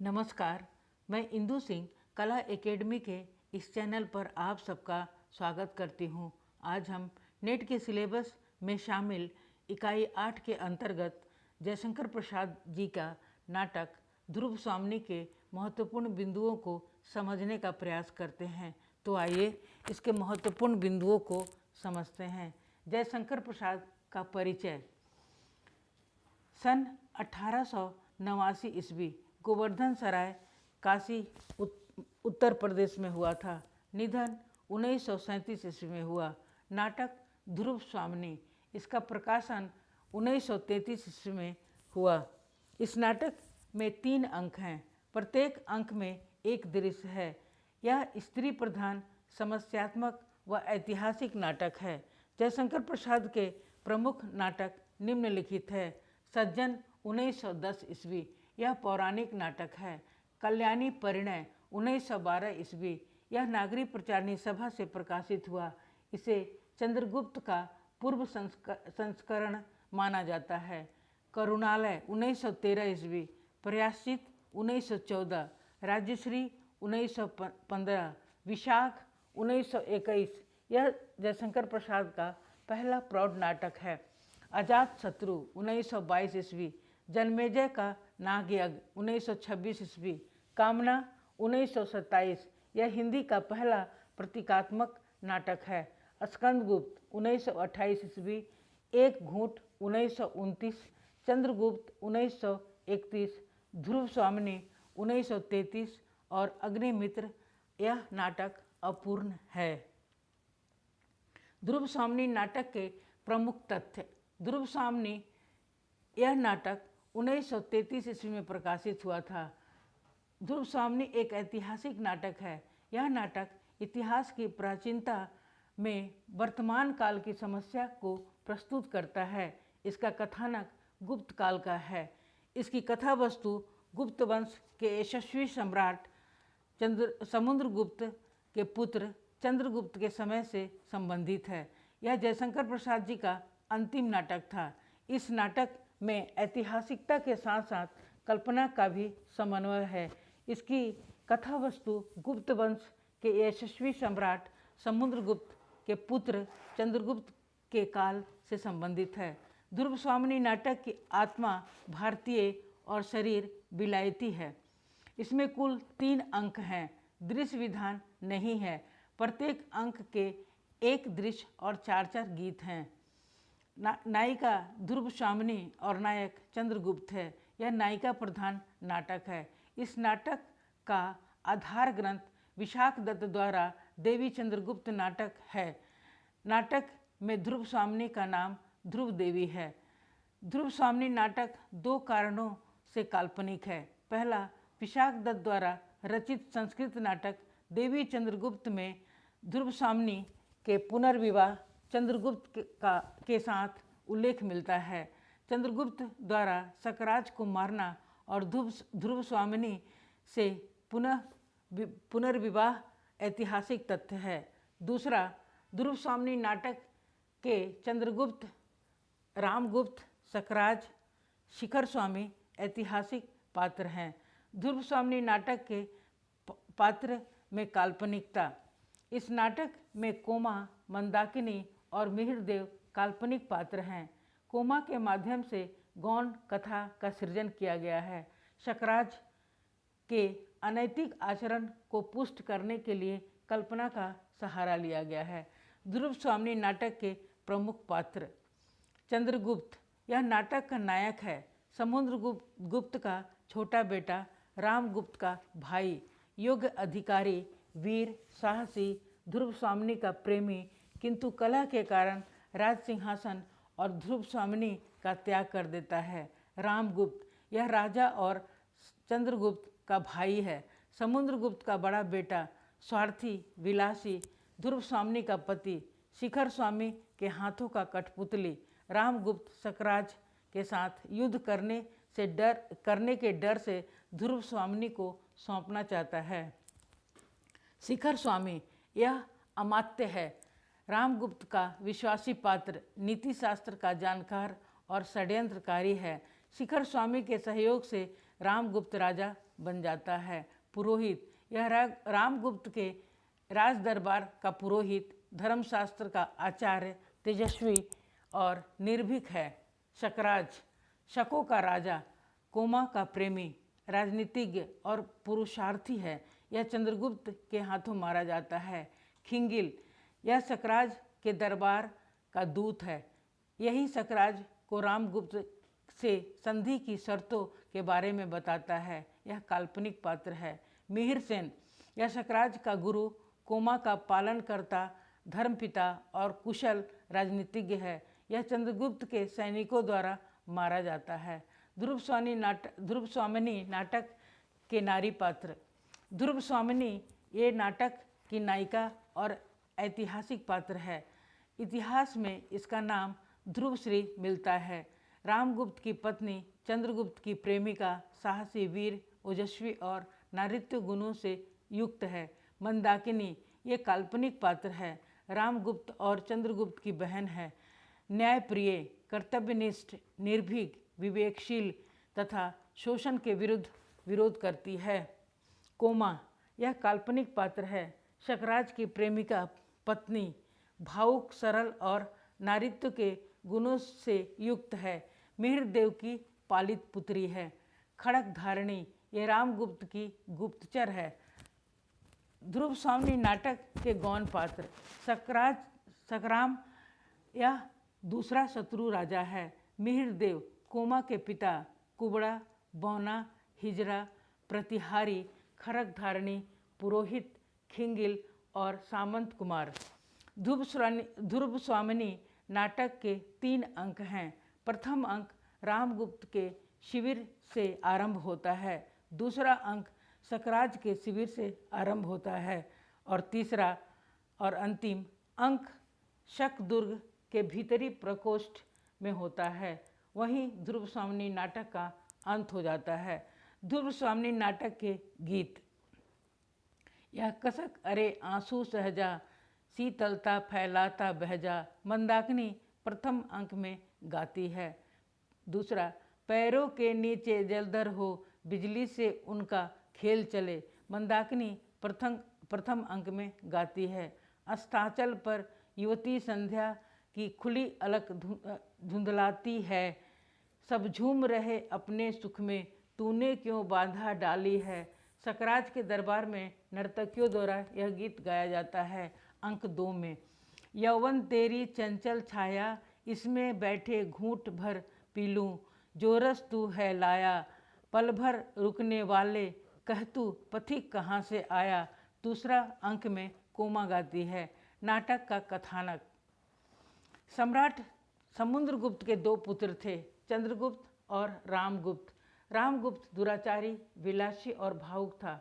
नमस्कार, मैं इंदु सिंह कला एकेडमी के इस चैनल पर आप सबका स्वागत करती हूँ। आज हम नेट के सिलेबस में शामिल इकाई 8 के अंतर्गत जयशंकर प्रसाद जी का नाटक ध्रुव स्वामिनी के महत्वपूर्ण बिंदुओं को समझने का प्रयास करते हैं। तो आइए इसके महत्वपूर्ण बिंदुओं को समझते हैं। जयशंकर प्रसाद का परिचय। सन 1889 ईस्वी गोवर्धन सराय काशी उत्तर प्रदेश में हुआ था। निधन 1937 ईस्वी में हुआ। नाटक ध्रुव स्वामिनी, इसका प्रकाशन 1933 ईस्वी में हुआ। इस नाटक में 3 अंक हैं। प्रत्येक अंक में एक दृश्य है। यह स्त्री प्रधान समस्यात्मक व ऐतिहासिक नाटक है। जयशंकर प्रसाद के प्रमुख नाटक निम्नलिखित है। सज्जन 1910 ईस्वी, यह पौराणिक नाटक है। कल्याणी परिणय 1912 ईस्वी, यह नागरिक प्रचारणी सभा से प्रकाशित हुआ। इसे चंद्रगुप्त का पूर्व संस्करण माना जाता है। करुणालय 1913 ईस्वी, प्रयाश्चित 1914, राज्यश्री 1915, विशाख 1921, यह जयशंकर प्रसाद का पहला प्रौढ़ नाटक है। अजात शत्रु 1922 ईस्वी, जन्मेजय का नागयज्ञ 1926 ईस्वी, कामना 1927, यह हिंदी का पहला प्रतीकात्मक नाटक है। स्कंदगुप्त 1928 ईस्वी, एक घूंट 1929, चंद्रगुप्त 1931, ध्रुव स्वामिनी 1933 और अग्निमित्र, यह नाटक अपूर्ण है। ध्रुव स्वामिनी नाटक के प्रमुख तथ्य। ध्रुव स्वामिनी यह नाटक 1933 ईस्वी में प्रकाशित हुआ था। ध्रुव स्वामिनी एक ऐतिहासिक नाटक है। यह नाटक इतिहास की प्राचीनता में वर्तमान काल की समस्या को प्रस्तुत करता है। इसका कथानक गुप्त काल का है। इसकी कथा वस्तु गुप्त वंश के यशस्वी सम्राट समुद्रगुप्त के पुत्र चंद्रगुप्त के समय से संबंधित है। यह जयशंकर प्रसाद जी का अंतिम नाटक था। इस नाटक में ऐतिहासिकता के साथ साथ कल्पना का भी समन्वय है। इसकी कथा वस्तु गुप्त वंश के यशस्वी सम्राट समुद्रगुप्त के पुत्र चंद्रगुप्त के काल से संबंधित है। ध्रुव स्वामिनी नाटक की आत्मा भारतीय और शरीर विलायती है। इसमें कुल 3 अंक हैं। दृश्य विधान नहीं है। प्रत्येक अंक के एक दृश्य और 4-4 गीत हैं। नायिका ध्रुव स्वामिनी और नायक चंद्रगुप्त है। यह नायिका प्रधान नाटक है। इस नाटक का आधार ग्रंथ विशाख दत्त द्वारा देवी चंद्रगुप्त नाटक है। नाटक में ध्रुव स्वामिनी का नाम ध्रुव देवी है। ध्रुव स्वामिनी नाटक 2 कारणों से काल्पनिक है। पहला, विशाख दत्त द्वारा रचित संस्कृत नाटक देवी चंद्रगुप्त में ध्रुव स्वामिनी के पुनर्विवाह चंद्रगुप्त के साथ उल्लेख मिलता है। चंद्रगुप्त द्वारा सकराज को मारना और ध्रुव स्वामिनी से पुनर्विवाह ऐतिहासिक तथ्य है। दूसरा, ध्रुव स्वामिनी नाटक के चंद्रगुप्त, रामगुप्त, सकराज, शिखर स्वामी ऐतिहासिक पात्र हैं। ध्रुव स्वामिनी नाटक के पात्र में काल्पनिकता। इस नाटक में कोमा, मंदाकिनी और मिहिरदेव काल्पनिक पात्र हैं। कोमा के माध्यम से गौण कथा का सृजन किया गया है। सकराज के अनैतिक आचरण को पुष्ट करने के लिए कल्पना का सहारा लिया गया है। ध्रुव स्वामिनी नाटक के प्रमुख पात्र। चंद्रगुप्त, यह नाटक का नायक है। समुद्रगुप्त का छोटा बेटा, रामगुप्त का भाई, योग्य अधिकारी, वीर, साहसी, ध्रुव स्वामिनी का प्रेमी, किंतु कलह के कारण राज सिंहासन और ध्रुव स्वामिनी का त्याग कर देता है। रामगुप्त, यह राजा और चंद्रगुप्त का भाई है। समुद्रगुप्त का बड़ा बेटा, स्वार्थी, विलासी, ध्रुव स्वामिनी का पति, शिखर स्वामी के हाथों का कठपुतली। रामगुप्त सकराज के साथ युद्ध करने के डर से ध्रुव स्वामिनी को सौंपना चाहता है। शिखर स्वामी, यह अमात्य है। रामगुप्त का विश्वासी पात्र, नीति शास्त्र का जानकार और षड्यंत्रकारी है। शिखर स्वामी के सहयोग से रामगुप्त राजा बन जाता है। पुरोहित, यह रामगुप्त के राज दरबार का पुरोहित, धर्मशास्त्र का आचार्य, तेजस्वी और निर्भीक है। शकराज, शकों का राजा, कोमा का प्रेमी, राजनीतिज्ञ और पुरुषार्थी है। यह चंद्रगुप्त के हाथों मारा जाता है। खिंगिल, यह शकराज के दरबार का दूत है। यही शकराज को रामगुप्त से संधि की शर्तों के बारे में बताता है। यह काल्पनिक पात्र है। मिहिरसेन, यह शकराज का गुरु, कोमा का पालनकर्ता, धर्मपिता और कुशल राजनीतिज्ञ है। यह चंद्रगुप्त के सैनिकों द्वारा मारा जाता है। ध्रुवस्वामिनी नाटक के नारी पात्र। ध्रुवस्वामिनी ये नाटक की नायिका और ऐतिहासिक पात्र है। इतिहास में इसका नाम ध्रुवश्री मिलता है। रामगुप्त की पत्नी, चंद्रगुप्त की प्रेमिका, साहसी, वीर, ओजस्वी और नारित्व गुणों से युक्त है। मंदाकिनी ये काल्पनिक पात्र है। रामगुप्त और चंद्रगुप्त की बहन है। न्यायप्रिय, कर्तव्यनिष्ठ, निर्भीक, विवेकशील तथा शोषण के विरुद्ध विरोध करती है। कोमा, यह काल्पनिक पात्र है। शकराज की प्रेमिका, पत्नी, भावुक, सरल और नारित्व के गुणों से युक्त है। मिहिरदेव की पालित पुत्री है। खड़क धारिणी, ये रामगुप्त की गुप्तचर है। ध्रुवस्वामिनी नाटक के गौण पात्र। सकराम, यह दूसरा शत्रु राजा है। मिहिरदेव, कोमा के पिता, कुबड़ा, बौना, हिजरा, प्रतिहारी, खड़क धारिणी, पुरोहित, खिंगिल और सामंत कुमार। ध्रुवस्वामिनी नाटक के 3 अंक हैं। प्रथम अंक रामगुप्त के शिविर से आरंभ होता है। दूसरा अंक शकराज के शिविर से आरंभ होता है और तीसरा और अंतिम अंक शकदुर्ग के भीतरी प्रकोष्ठ में होता है। वहीं ध्रुवस्वामिनी नाटक का अंत हो जाता है। ध्रुवस्वामिनी नाटक के गीत। यह कसक अरे आंसू सहजा, शीतलता फैलाता बहजा, मंदाकिनी प्रथम अंक में गाती है। दूसरा, पैरों के नीचे जलधर हो, बिजली से उनका खेल चले, मंदाकिनी प्रथम अंक में गाती है। अस्ताचल पर युवती संध्या की खुली अलक धुंधलाती है, सब झूम रहे अपने सुख में, तूने क्यों बाधा डाली है। शकराज के दरबार में नर्तकियों द्वारा यह गीत गाया जाता है। अंक 2 में, यौवन तेरी चंचल छाया, इसमें बैठे घूंट भर पी लूं, जो रस तू है लाया, पल भर रुकने वाले, कह तू पथिक कहाँ से आया। दूसरा अंक में कोमा गाती है। नाटक का कथानक। सम्राट समुद्रगुप्त के 2 पुत्र थे, चंद्रगुप्त और रामगुप्त। रामगुप्त दुराचारी, विलासी और भावुक था।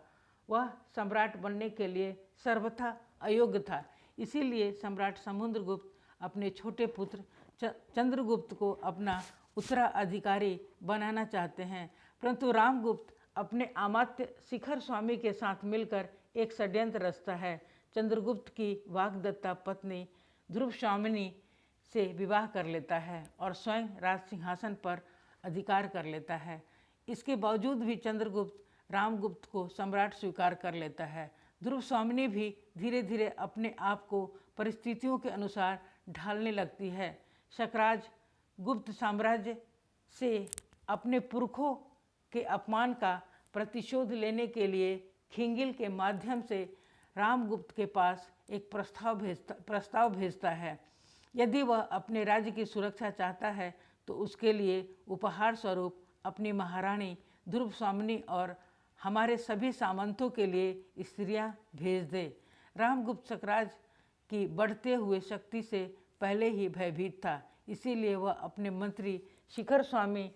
वह सम्राट बनने के लिए सर्वथा अयोग्य था। इसीलिए सम्राट समुद्रगुप्त अपने छोटे पुत्र चंद्रगुप्त को अपना उत्तराधिकारी बनाना चाहते हैं, परंतु रामगुप्त अपने अमात्य शिखर स्वामी के साथ मिलकर एक षड्यंत्र रचता है। चंद्रगुप्त की वाग्दत्ता पत्नी ध्रुवस्वामिनी से विवाह कर लेता है और स्वयं राज सिंहासन पर अधिकार कर लेता है। इसके बावजूद भी चंद्रगुप्त रामगुप्त को सम्राट स्वीकार कर लेता है। ध्रुवस्वामिनी भी धीरे धीरे अपने आप को परिस्थितियों के अनुसार ढालने लगती है। शकराज गुप्त साम्राज्य से अपने पुरखों के अपमान का प्रतिशोध लेने के लिए खिंगिल के माध्यम से रामगुप्त के पास एक प्रस्ताव भेजता है। यदि वह अपने राज्य की सुरक्षा चाहता है तो उसके लिए उपहार स्वरूप अपनी महारानी ध्रुवस्वामिनी और हमारे सभी सामंतों के लिए स्त्रियां भेज दे। रामगुप्त शकराज की बढ़ते हुए शक्ति से पहले ही भयभीत था, इसीलिए वह अपने मंत्री शिखर स्वामी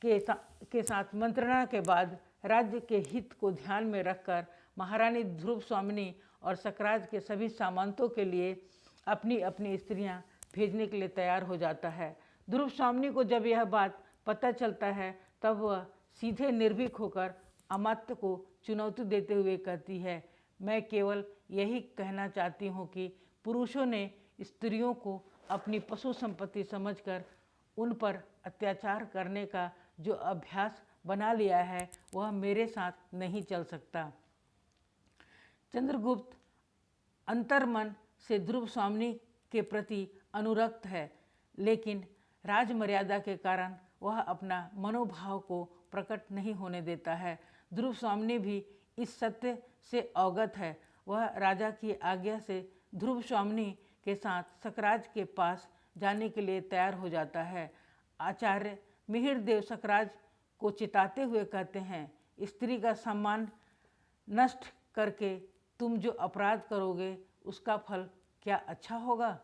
के साथ मंत्रणा के बाद राज्य के हित को ध्यान में रखकर महारानी ध्रुवस्वामिनी और शकराज के सभी सामंतों के लिए अपनी अपनी स्त्रियां भेजने के लिए तैयार हो जाता है। ध्रुवस्वामिनी को जब यह बात पता चलता है तब वह सीधे निर्भीक होकर अमात्य को चुनौती देते हुए कहती है, मैं केवल यही कहना चाहती हूँ कि पुरुषों ने स्त्रियों को अपनी पशु संपत्ति समझकर उन पर अत्याचार करने का जो अभ्यास बना लिया है वह मेरे साथ नहीं चल सकता। चंद्रगुप्त अंतर्मन से ध्रुव स्वामिनी के प्रति अनुरक्त है, लेकिन राजमर्यादा के कारण वह अपना मनोभाव को प्रकट नहीं होने देता है। ध्रुव स्वामिनी भी इस सत्य से अवगत है। वह राजा की आज्ञा से ध्रुव स्वामिनी के साथ सकराज के पास जाने के लिए तैयार हो जाता है। आचार्य मिहिरदेव सकराज को चिताते हुए कहते हैं, स्त्री का सम्मान नष्ट करके तुम जो अपराध करोगे उसका फल क्या अच्छा होगा।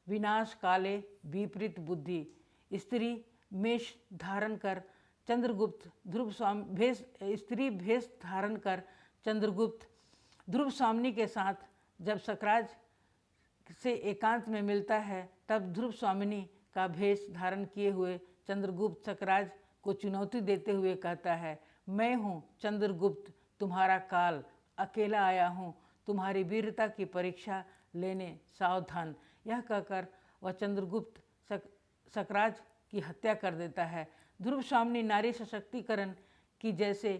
विनाश काले विपरीत बुद्धि। स्त्री वेश धारण कर चंद्रगुप्त स्त्री भेष धारण कर चंद्रगुप्त ध्रुव स्वामिनी के साथ जब सकराज से एकांत में मिलता है, तब ध्रुव स्वामिनी का भेष धारण किए हुए चंद्रगुप्त सकराज को चुनौती देते हुए कहता है, मैं हूँ चंद्रगुप्त तुम्हारा काल, अकेला आया हूँ तुम्हारी वीरता की परीक्षा लेने, सावधान। यह कहकर वह चंद्रगुप्त सकराज की हत्या कर देता है। ध्रुव स्वामिनी नारी सशक्तिकरण की जैसे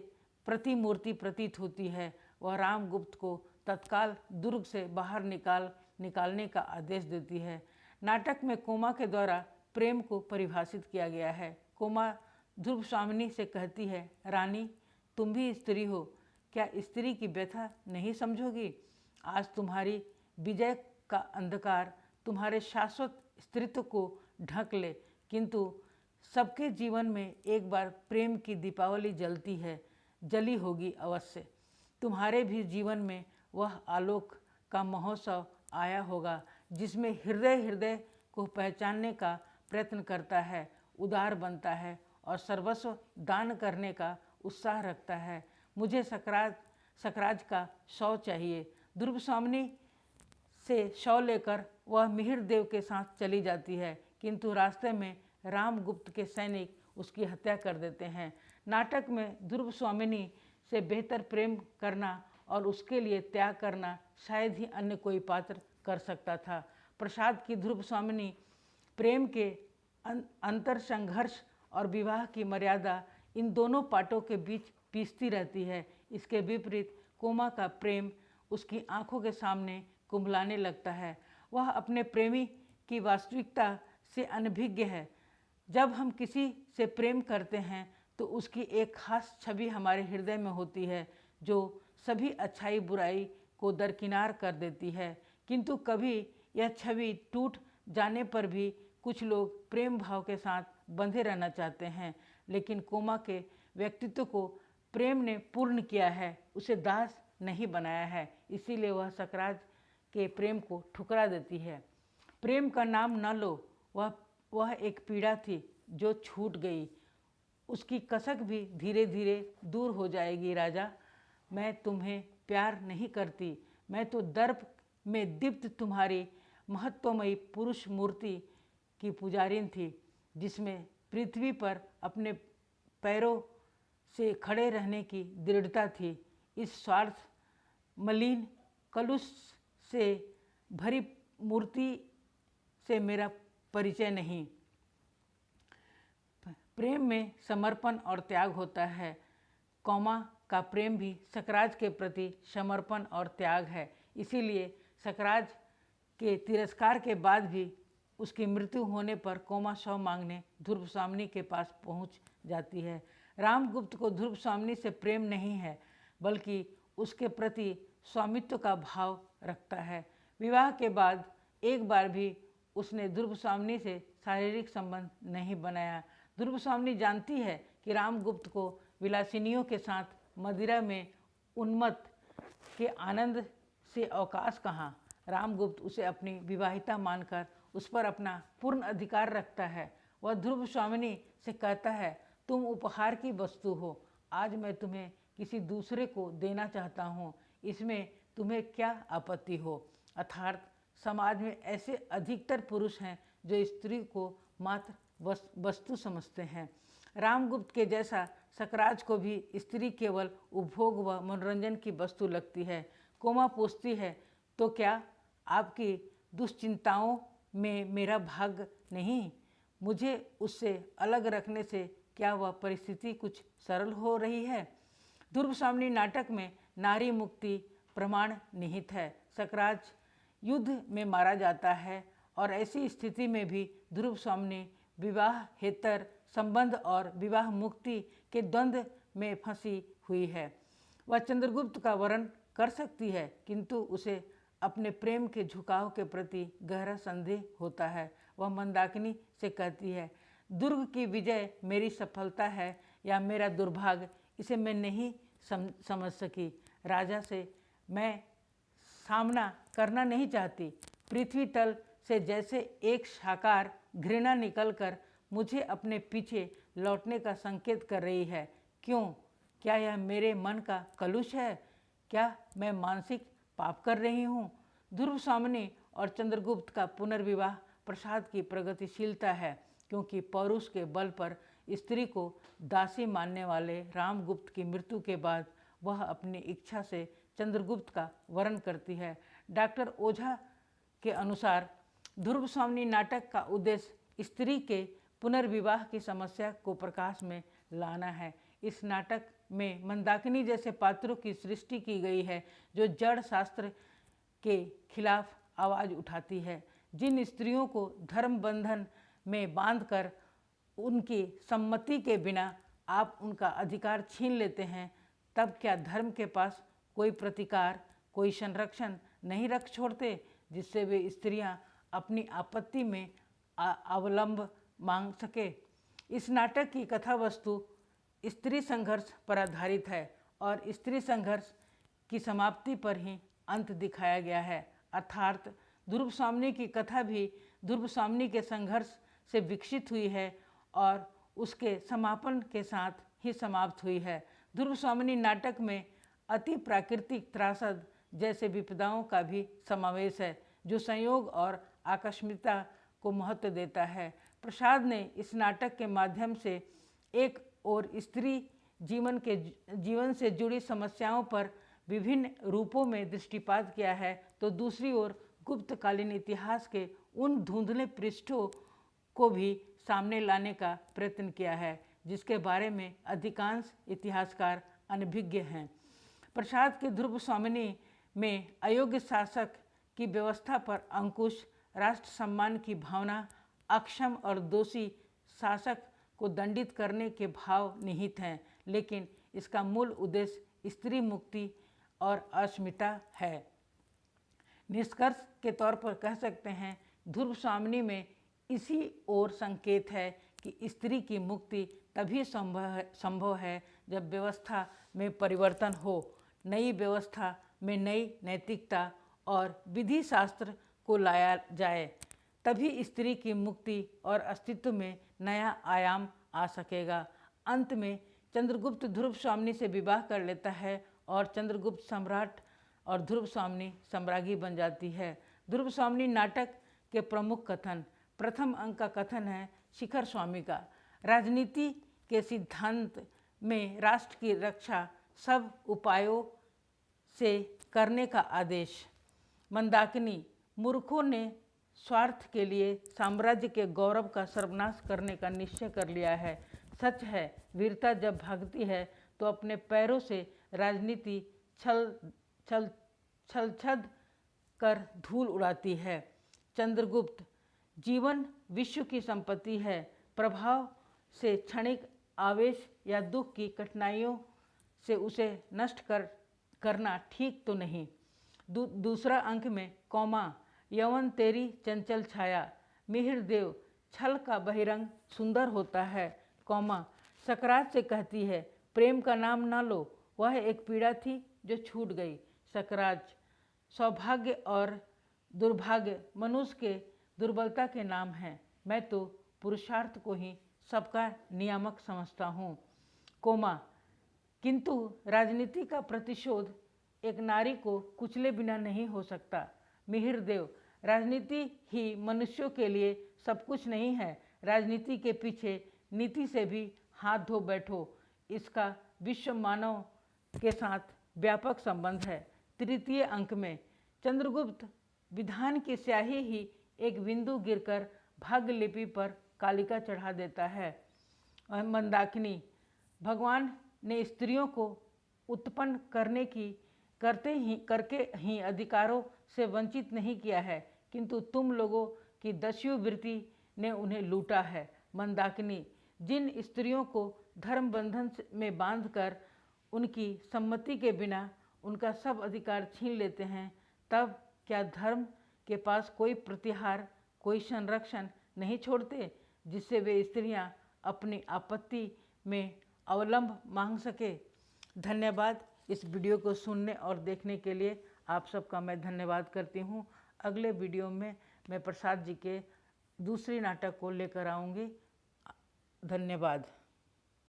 प्रतिमूर्ति प्रतीत होती है। वह रामगुप्त को तत्काल दुर्ग से बाहर निकालने का आदेश देती है। नाटक में कोमा के द्वारा प्रेम को परिभाषित किया गया है। कोमा ध्रुव स्वामिनी से कहती है, रानी तुम भी स्त्री हो, क्या स्त्री की व्यथा नहीं समझोगी। आज तुम्हारी विजय का अंधकार तुम्हारे शाश्वत स्त्रीत्व को ढक ले, किंतु सबके जीवन में एक बार प्रेम की दीपावली जलती है, जली होगी अवश्य। तुम्हारे भी जीवन में वह आलोक का महोत्सव आया होगा जिसमें हृदय को पहचानने का प्रयत्न करता है, उदार बनता है और सर्वस्व दान करने का उत्साह रखता है। मुझे सकराज का शव चाहिए। ध्रुव स्वामिनी से शव लेकर वह मिहिरदेव के साथ चली जाती है, किंतु रास्ते में रामगुप्त के सैनिक उसकी हत्या कर देते हैं। नाटक में ध्रुव स्वामिनी से बेहतर प्रेम करना और उसके लिए त्याग करना शायद ही अन्य कोई पात्र कर सकता था। प्रसाद की ध्रुव स्वामिनी प्रेम के अंतर संघर्ष और विवाह की मर्यादा इन दोनों पाटों के बीच पीसती रहती है। इसके विपरीत कोमा का प्रेम उसकी आंखों के सामने कुंभलाने लगता है। वह अपने प्रेमी की वास्तविकता से अनभिज्ञ है। जब हम किसी से प्रेम करते हैं तो उसकी एक खास छवि हमारे हृदय में होती है जो सभी अच्छाई बुराई को दरकिनार कर देती है, किंतु कभी यह छवि टूट जाने पर भी कुछ लोग प्रेम भाव के साथ बंधे रहना चाहते हैं। लेकिन कोमा के व्यक्तित्व को प्रेम ने पूर्ण किया है, उसे दास नहीं बनाया है, इसीलिए वह सकराज के प्रेम को ठुकरा देती है। प्रेम का नाम न लो, वह एक पीड़ा थी जो छूट गई, उसकी कसक भी धीरे धीरे दूर हो जाएगी। राजा, मैं तुम्हें प्यार नहीं करती, मैं तो दर्प में दीप्त तुम्हारी महत्वमयी पुरुष मूर्ति की पुजारिन थी, जिसमें पृथ्वी पर अपने पैरों से खड़े रहने की दृढ़ता थी। इस स्वार्थ मलिन कलुष से भरी मूर्ति से मेरा परिचय नहीं। प्रेम में समर्पण और त्याग होता है। कोमा का प्रेम भी सकराज के प्रति समर्पण और त्याग है। इसीलिए सकराज के तिरस्कार के बाद भी उसकी मृत्यु होने पर कोमा शव मांगने ध्रुव स्वामिनी के पास पहुंच जाती है। रामगुप्त को ध्रुव स्वामिनी से प्रेम नहीं है, बल्कि उसके प्रति स्वामित्व का भाव रखता है। विवाह के बाद एक बार भी उसने ध्रुव स्वामिनी से शारीरिक संबंध नहीं बनाया। ध्रुव स्वामिनी जानती है कि रामगुप्त को विलासिनियों के साथ मदिरा में उन्मत्त के आनंद से अवकाश कहाँ। रामगुप्त उसे अपनी विवाहिता मानकर उस पर अपना पूर्ण अधिकार रखता है। वह ध्रुव स्वामिनी से कहता है, तुम उपहार की वस्तु हो, आज मैं तुम्हें किसी दूसरे को देना चाहता हूँ, इसमें तुम्हें क्या आपत्ति हो। अर्थात समाज में ऐसे अधिकतर पुरुष हैं जो स्त्री को मात्र वस्तु समझते हैं। रामगुप्त के जैसा सकराज को भी स्त्री केवल उपभोग व मनोरंजन की वस्तु लगती है। कोमा पूछती है, तो क्या आपकी दुश्चिंताओं में मेरा भाग नहीं? मुझे उससे अलग रखने से क्या वह परिस्थिति कुछ सरल हो रही है? ध्रुव स्वामिनी नाटक में नारी मुक्ति प्रमाण निहित है। सकराज युद्ध में मारा जाता है और ऐसी स्थिति में भी ध्रुव स्वामिनी विवाहेतर संबंध और विवाह मुक्ति के द्वंद्व में फंसी हुई है। वह चंद्रगुप्त का वरण कर सकती है, किंतु उसे अपने प्रेम के झुकाव के प्रति गहरा संदेह होता है। वह मंदाकिनी से कहती है, दुर्ग की विजय मेरी सफलता है या मेरा दुर्भाग्य, इसे मैं नहीं समझ सकी। राजा से मैं सामना करना नहीं चाहती। पृथ्वी तल से जैसे एक साकार घृणा निकलकर मुझे अपने पीछे लौटने का संकेत कर रही है। क्यों? क्या यह मेरे मन का कलुष है? क्या मैं मानसिक पाप कर रही हूँ? ध्रुव स्वामिनी और चंद्रगुप्त का पुनर्विवाह प्रसाद की प्रगतिशीलता है, क्योंकि पौरुष के बल पर स्त्री को दासी मानने वाले रामगुप्त की मृत्यु के बाद वह अपनी इच्छा से चंद्रगुप्त का वरण करती है। डॉक्टर ओझा के अनुसार ध्रुव स्वामिनी नाटक का उद्देश्य स्त्री के पुनर्विवाह की समस्या को प्रकाश में लाना है। इस नाटक में मंदाकिनी जैसे पात्रों की सृष्टि की गई है जो जड़ शास्त्र के खिलाफ आवाज़ उठाती है। जिन स्त्रियों को धर्म बंधन में बांधकर उनकी सम्मति के बिना आप उनका अधिकार छीन लेते हैं, तब क्या धर्म के पास कोई प्रतिकार, कोई संरक्षण नहीं रख छोड़ते जिससे वे स्त्रियां अपनी आपत्ति में अवलंब मांग सके? इस नाटक की कथा वस्तु स्त्री संघर्ष पर आधारित है और स्त्री संघर्ष की समाप्ति पर ही अंत दिखाया गया है। अर्थात ध्रुव स्वामिनी की कथा भी ध्रुव स्वामिनी के संघर्ष से विकसित हुई है और उसके समापन के साथ ही समाप्त हुई है। ध्रुव स्वामिनी नाटक में अति प्राकृतिक त्रासद जैसे विपदाओं का भी समावेश है, जो संयोग और आकस्मिकता को महत्व देता है। प्रसाद ने इस नाटक के माध्यम से एक और स्त्री जीवन से जुड़ी समस्याओं पर विभिन्न रूपों में दृष्टिपात किया है, तो दूसरी ओर गुप्तकालीन इतिहास के उन धुंधले पृष्ठों को भी सामने लाने का प्रयत्न किया है जिसके बारे में अधिकांश इतिहासकार अनभिज्ञ हैं। प्रसाद के ध्रुव स्वामिनी में अयोग्य शासक की व्यवस्था पर अंकुश, राष्ट्र सम्मान की भावना, अक्षम और दोषी शासक को दंडित करने के भाव निहित हैं, लेकिन इसका मूल उद्देश्य स्त्री मुक्ति और अस्मिता है। निष्कर्ष के तौर पर कह सकते हैं, ध्रुव स्वामिनी में इसी ओर संकेत है कि स्त्री की मुक्ति तभी संभव है जब व्यवस्था में परिवर्तन हो, नई व्यवस्था में नई नैतिकता और विधि शास्त्र को लाया जाए, तभी स्त्री की मुक्ति और अस्तित्व में नया आयाम आ सकेगा। अंत में चंद्रगुप्त ध्रुव स्वामिनी से विवाह कर लेता है और चंद्रगुप्त सम्राट और ध्रुव स्वामिनी सम्राज्ञी बन जाती है। ध्रुव स्वामिनी नाटक के प्रमुख कथन। प्रथम अंक का कथन है शिखर स्वामी का। राजनीति के सिद्धांत में राष्ट्र की रक्षा सब उपायों से करने का आदेश। मंदाकिनी, मूर्खों ने स्वार्थ के लिए साम्राज्य के गौरव का सर्वनाश करने का निश्चय कर लिया है। सच है, वीरता जब भागती है तो अपने पैरों से राजनीति छलछद कर धूल उड़ाती है। चंद्रगुप्त, जीवन विश्व की संपत्ति है, प्रभाव से क्षणिक आवेश या दुख की कठिनाइयों से उसे नष्ट करना ठीक तो नहीं। दूसरा अंक में कौमा, यवन तेरी चंचल छाया, मिहिर देव, छल का बहिरंग सुंदर होता है, कौमा, सकरात से कहती है प्रेम का नाम ना लो, वह एक पीड़ा थी जो छूट गई। सकराज, सौभाग्य और दुर्भाग्य मनुष्य के दुर्बलता के नाम हैं, मैं तो पुरुषार्थ को ही सबका नियामक समझता हूँ। कोमा, किंतु राजनीति का प्रतिशोध एक नारी को कुचले बिना नहीं हो सकता। मिहिर देव, राजनीति ही मनुष्यों के लिए सब कुछ नहीं है, राजनीति के पीछे नीति से भी हाथ धो बैठो, इसका विश्व मानव के साथ व्यापक संबंध है। तृतीय अंक में चंद्रगुप्त विधान की स्याही ही एक बिंदु गिरकर भाग्य लिपि पर कालिका चढ़ा देता है। और मंदाकिनी, भगवान ने स्त्रियों को उत्पन्न करके ही अधिकारों से वंचित नहीं किया है, किंतु तुम लोगों की दस्यु वृत्ति ने उन्हें लूटा है। मंदाकिनी, जिन स्त्रियों को धर्म बंधन में बांधकर उनकी सम्मति के बिना उनका सब अधिकार छीन लेते हैं, तब क्या धर्म के पास कोई प्रतिहार, कोई संरक्षण नहीं छोड़ते जिससे वे स्त्रियां अपनी आपत्ति में अवलंब मांग सके। धन्यवाद। इस वीडियो को सुनने और देखने के लिए आप सबका मैं धन्यवाद करती हूँ। अगले वीडियो में मैं प्रसाद जी के दूसरी नाटक को लेकर आऊँगी। धन्यवाद।